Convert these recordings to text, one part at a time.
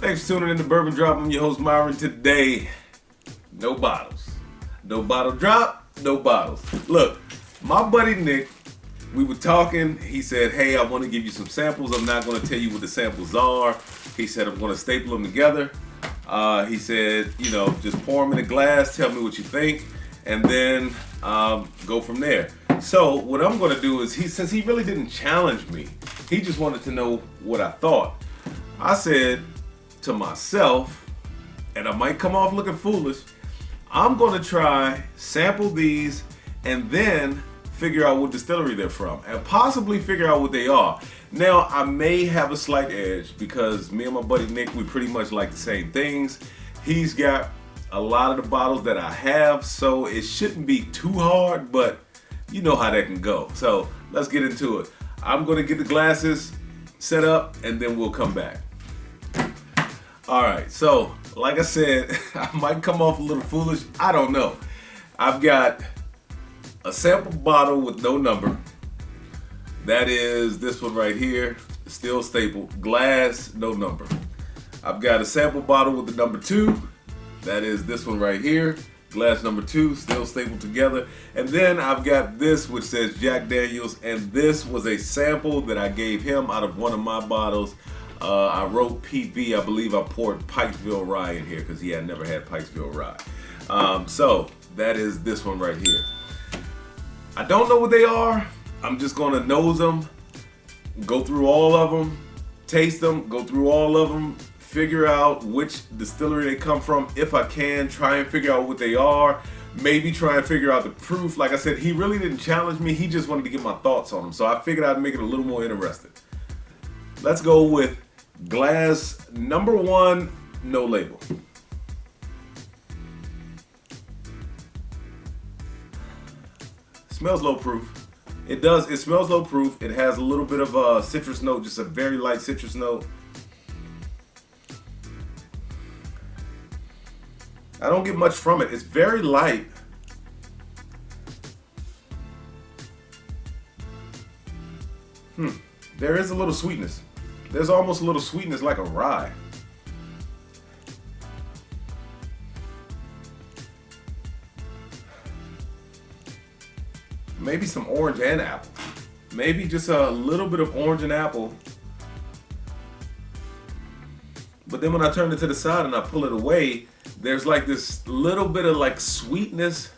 Thanks for tuning in to Bourbon Drop. I'm your host Myron. Today, no bottles. No bottle drop, no bottles. Look, my buddy Nick, we were talking. He said, hey, I want to give you some samples. I'm not going to tell you what the samples are. He said, I'm going to staple them together. He said, just pour them in a glass, tell me what you think, and then go from there. So what I'm going to do is, since he really didn't challenge me, he just wanted to know what I thought. I said to myself, and I might come off looking foolish, I'm going to try, sample these, and then figure out what distillery they're from, and possibly figure out what they are. Now, I may have a slight edge because me and my buddy Nick, we pretty much like the same things. He's got a lot of the bottles that I have, so it shouldn't be too hard, but you know how that can go. So let's get into it. I'm going to get the glasses set up, and then we'll come back. All right, so like I said, I might come off a little foolish. I don't know. I've got a sample bottle with no number. That is this one right here, still stapled. Glass, no number. I've got a sample bottle with the number 2. That is this one right here. Glass number 2, still stapled together. And then I've got this which says Jack Daniels, and this was a sample that I gave him out of one of my bottles. I wrote PV, I believe I poured Pikesville Rye in here because he had never had Pikesville Rye. So that is this one right here. I don't know what they are. I'm just gonna nose them, go through all of them, taste them, go through all of them, figure out which distillery they come from if I can, try and figure out what they are, maybe try and figure out the proof. Like I said, he really didn't challenge me, he just wanted to get my thoughts on them, so I figured I'd make it a little more interesting. Let's go with glass number 1, no label. Smells low proof. It does, it smells low proof. It has a little bit of a citrus note, just a very light citrus note. I don't get much from it. It's very light. There is a little sweetness. There's almost a little sweetness like a rye. Maybe some orange and apple. Maybe just a little bit of orange and apple. But then when I turn it to the side and I pull it away, there's like this little bit of like sweetness.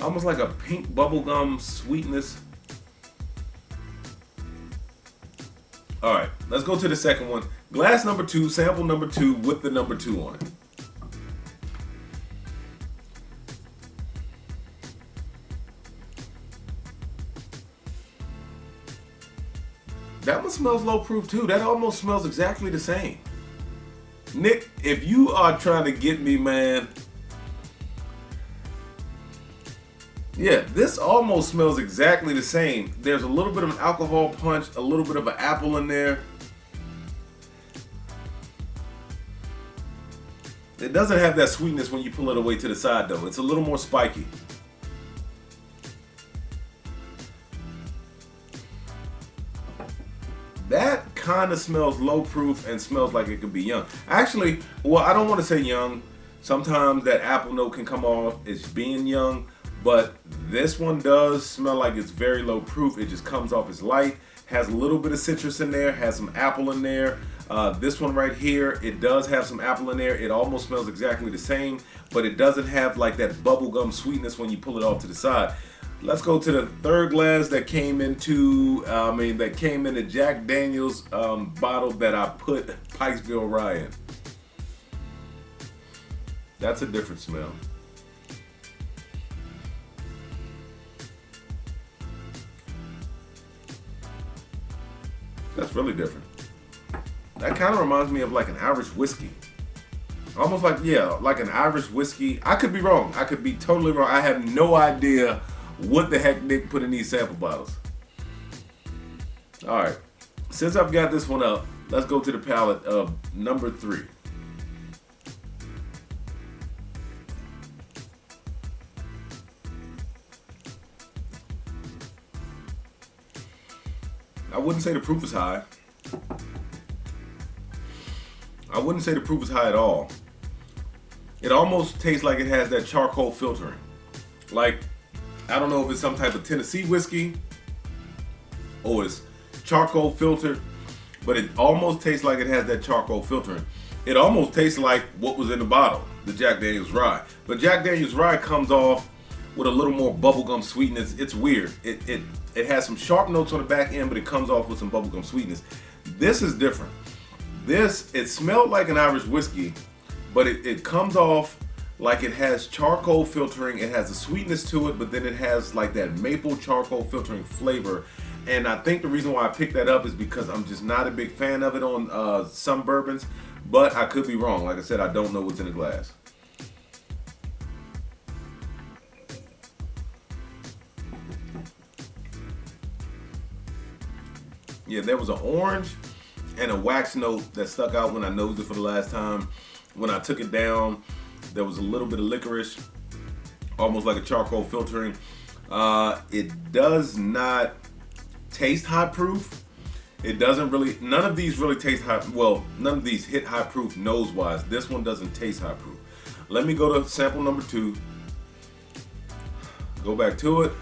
Almost like a pink bubblegum sweetness. All right, let's go to the second one. Glass number 2, sample number 2 with the number 2 on it. That one smells low proof too. That almost smells exactly the same. Nick, if you are trying to get me, man. Yeah, this almost smells exactly the same. There's a little bit of an alcohol punch, a little bit of an apple in there. It doesn't have that sweetness when you pull it away to the side though. It's a little more spiky. That kind of smells low proof and smells like it could be young. Actually, well, I don't want to say young. Sometimes that apple note can come off as being young, but this one does smell like it's very low proof. It just comes off as light, has a little bit of citrus in there, has some apple in there. This one right here, it does have some apple in there. It almost smells exactly the same, but it doesn't have like that bubblegum sweetness when you pull it off to the side. Let's go to the third glass that came into, the Jack Daniels bottle that I put Pikesville Rye in. That's a different smell. That's really different. That kind of reminds me of like an Irish whiskey. Almost like, yeah, like an Irish whiskey. I could be wrong. I could be totally wrong. I have no idea what the heck Nick put in these sample bottles. All right, since I've got this one up, let's go to the palette of number 3. I wouldn't say the proof is high. wouldn't say the proof is high at all. It almost tastes like it has that charcoal filtering. Like, I don't know if it's some type of Tennessee whiskey or it's charcoal filtered, but it almost tastes like it has that charcoal filtering. It almost tastes like what was in the bottle, the Jack Daniel's Rye. But Jack Daniel's Rye comes off with a little more bubblegum sweetness. It's weird. It has some sharp notes on the back end, but it comes off with some bubblegum sweetness. This is different. This, it smelled like an Irish whiskey, but it comes off like it has charcoal filtering. It has a sweetness to it, but then it has like that maple charcoal filtering flavor. And I think the reason why I picked that up is because I'm just not a big fan of it on some bourbons, but I could be wrong. Like I said, I don't know what's in the glass. Yeah, there was an orange and a wax note that stuck out when I nosed it for the last time. When I took it down, there was a little bit of licorice, almost like a charcoal filtering. It does not taste high proof. It doesn't really, none of these really taste high, well, none of these hit high proof nose wise. This one doesn't taste high proof. Let me go to sample number 2. Go back to it.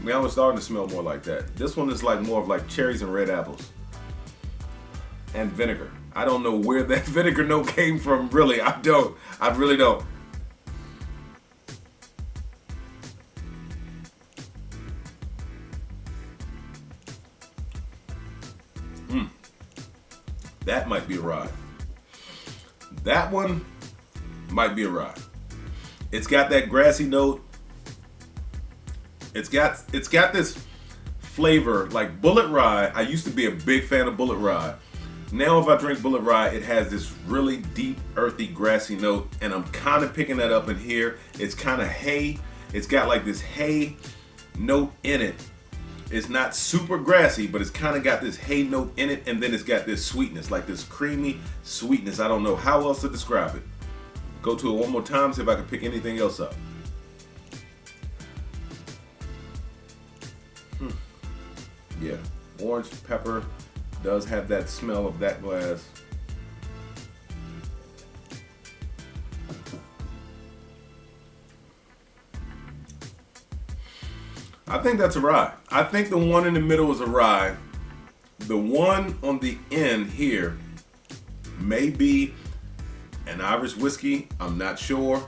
Now it's starting to smell more like that. This one is like more of like cherries and red apples. And vinegar. I don't know where that vinegar note came from, really. I really don't. That might be a rye. That one might be a rye. It's got that grassy note. It's got this flavor like Bullet Rye. I used to be a big fan of Bullet Rye. Now if I drink Bullet Rye, it has this really deep, earthy, grassy note, and I'm kind of picking that up in here. It's kind of hay. It's got like this hay note in it. It's not super grassy, but it's kind of got this hay note in it, and then it's got this sweetness, like this creamy sweetness. I don't know how else to describe it. Go to it one more time, see if I can pick anything else up. Yeah, orange pepper does have that smell of that glass. I think that's a rye. I think the one in the middle is a rye. The one on the end here may be an Irish whiskey. I'm not sure.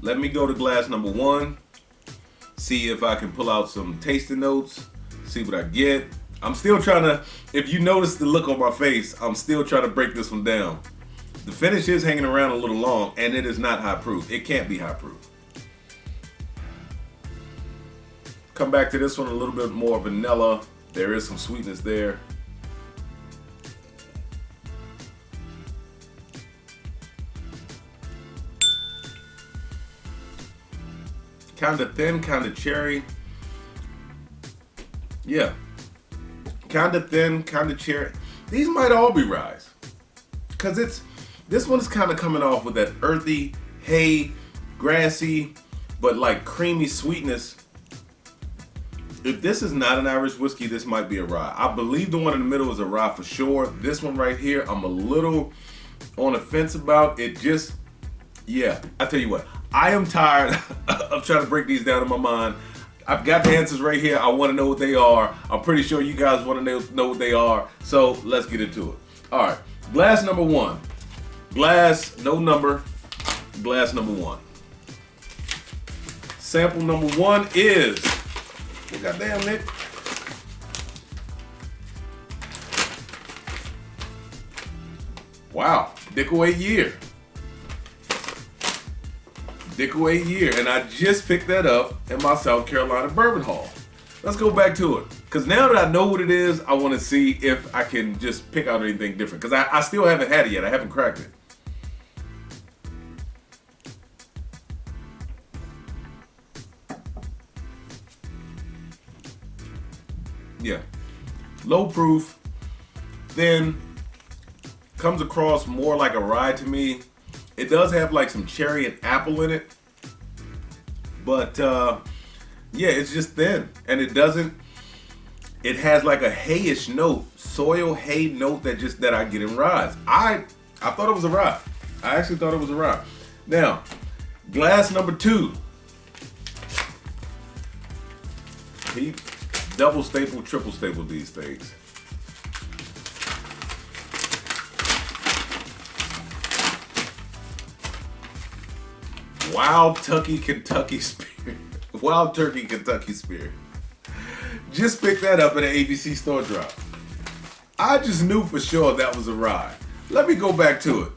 Let me go to glass number 1. See if I can pull out some tasting notes. See what I get. I'm still trying to, if you notice the look on my face, I'm still trying to break this one down. The finish is hanging around a little long, and it is not high proof. It can't be high proof. Come back to this one, a little bit more vanilla. There is some sweetness there. Kind of thin, kind of cherry. Yeah. Kind of thin, kind of cherry. These might all be ryes. Because this one is kind of coming off with that earthy, hay, grassy, but like creamy sweetness. If this is not an Irish whiskey, this might be a rye. I believe the one in the middle is a rye for sure. This one right here, I'm a little on the fence about. It just, yeah, I tell you what, I am tired of trying to break these down in my mind. I've got the answers right here. I want to know what they are. I'm pretty sure you guys want to know what they are. So let's get into it. All right, glass number 1. Glass, no number, glass number 1. Sample number 1 is, oh, goddamn, Nick. Wow, Dickel 8 year. Dickel 8 year, and I just picked that up in my South Carolina bourbon haul. Let's go back to it, because now that I know what it is, I want to see if I can just pick out anything different, because I still haven't had it yet. I haven't cracked it. Yeah, low proof, thin, comes across more like a rye to me. It does have like some cherry and apple in it, but yeah, it's just thin, and it doesn't it has like a hayish note, soil hay note that I get in ryes. I thought it was a rye. I actually thought it was a rye. Now, glass number 2. He double staple, triple staple these things. Wild Turkey Kentucky Spirit. Wild Turkey Kentucky Spirit. Just picked that up at an ABC store drop. I just knew for sure that was a rye. Let me go back to it.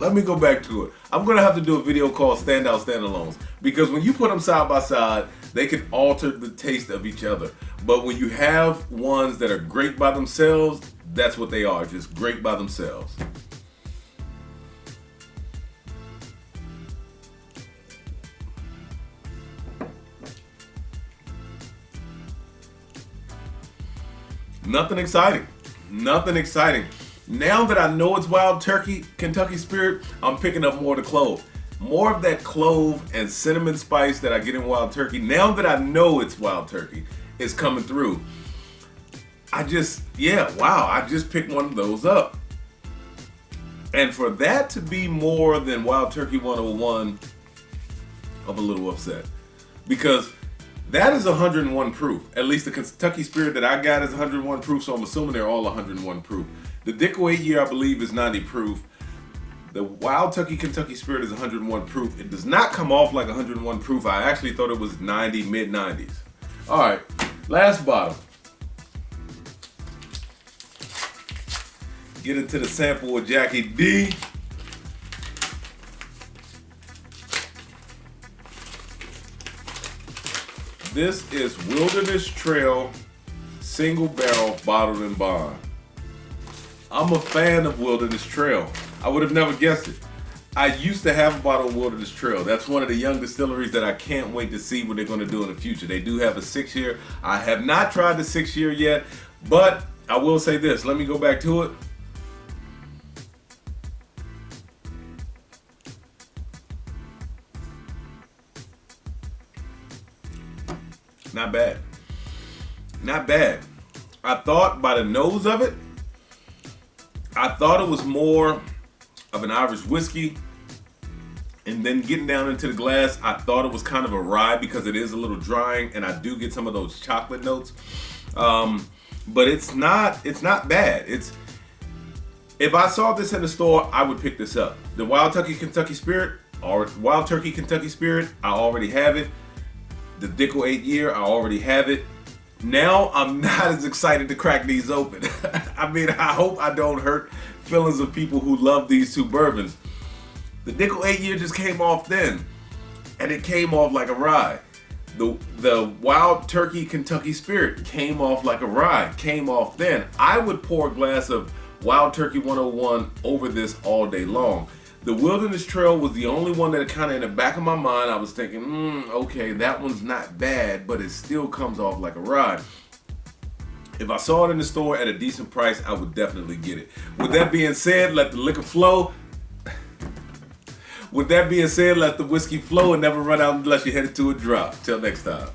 I'm going to have to do a video called Standout Standalones, because when you put them side by side, they can alter the taste of each other. But when you have ones that are great by themselves, that's what they are, just great by themselves. Nothing exciting. Now that I know it's Wild Turkey Kentucky Spirit, I'm picking up more of the clove. More of that clove and cinnamon spice that I get in Wild Turkey. Now that I know it's Wild Turkey, is coming through. I just picked one of those up. And for that to be more than Wild Turkey 101, I'm a little upset. Because that is 101 proof. At least the Kentucky Spirit that I got is 101 proof, so I'm assuming they're all 101 proof. The Dicko 8 Year, I believe, is 90 proof. The Wild Turkey Kentucky Spirit is 101 proof. It does not come off like 101 proof. I actually thought it was 90, mid-90s. All right, last bottle. Get into the sample with Jackie D. This is Wilderness Trail Single Barrel Bottled in Bond. I'm a fan of Wilderness Trail. I would have never guessed it. I used to have a bottle of Wilderness Trail. That's one of the young distilleries that I can't wait to see what they're going to do in the future. They do have a 6-year. I have not tried the 6-year yet, but I will say this. Let me go back to it. Not bad. Not bad. I thought by the nose of it, I thought it was more of an Irish whiskey. And then getting down into the glass, I thought it was kind of a rye because it is a little drying and I do get some of those chocolate notes. But it's not bad. If I saw this in the store, I would pick this up. The Wild Turkey Kentucky Spirit, or Wild Turkey Kentucky Spirit, I already have it. The Dicko 8 Year, I already have it. Now I'm not as excited to crack these open. I mean, I hope I don't hurt feelings of people who love these two bourbons. The Dicko 8 Year just came off then, and it came off like a rye. The Wild Turkey Kentucky Spirit came off like a rye, came off then. I would pour a glass of Wild Turkey 101 over this all day long. The Wilderness Trail was the only one that kind of in the back of my mind, I was thinking, okay, that one's not bad, but it still comes off like a rye. If I saw it in the store at a decent price, I would definitely get it. With that being said, let the liquor flow. With that being said, let the whiskey flow and never run out unless you're headed to a drop. Till next time.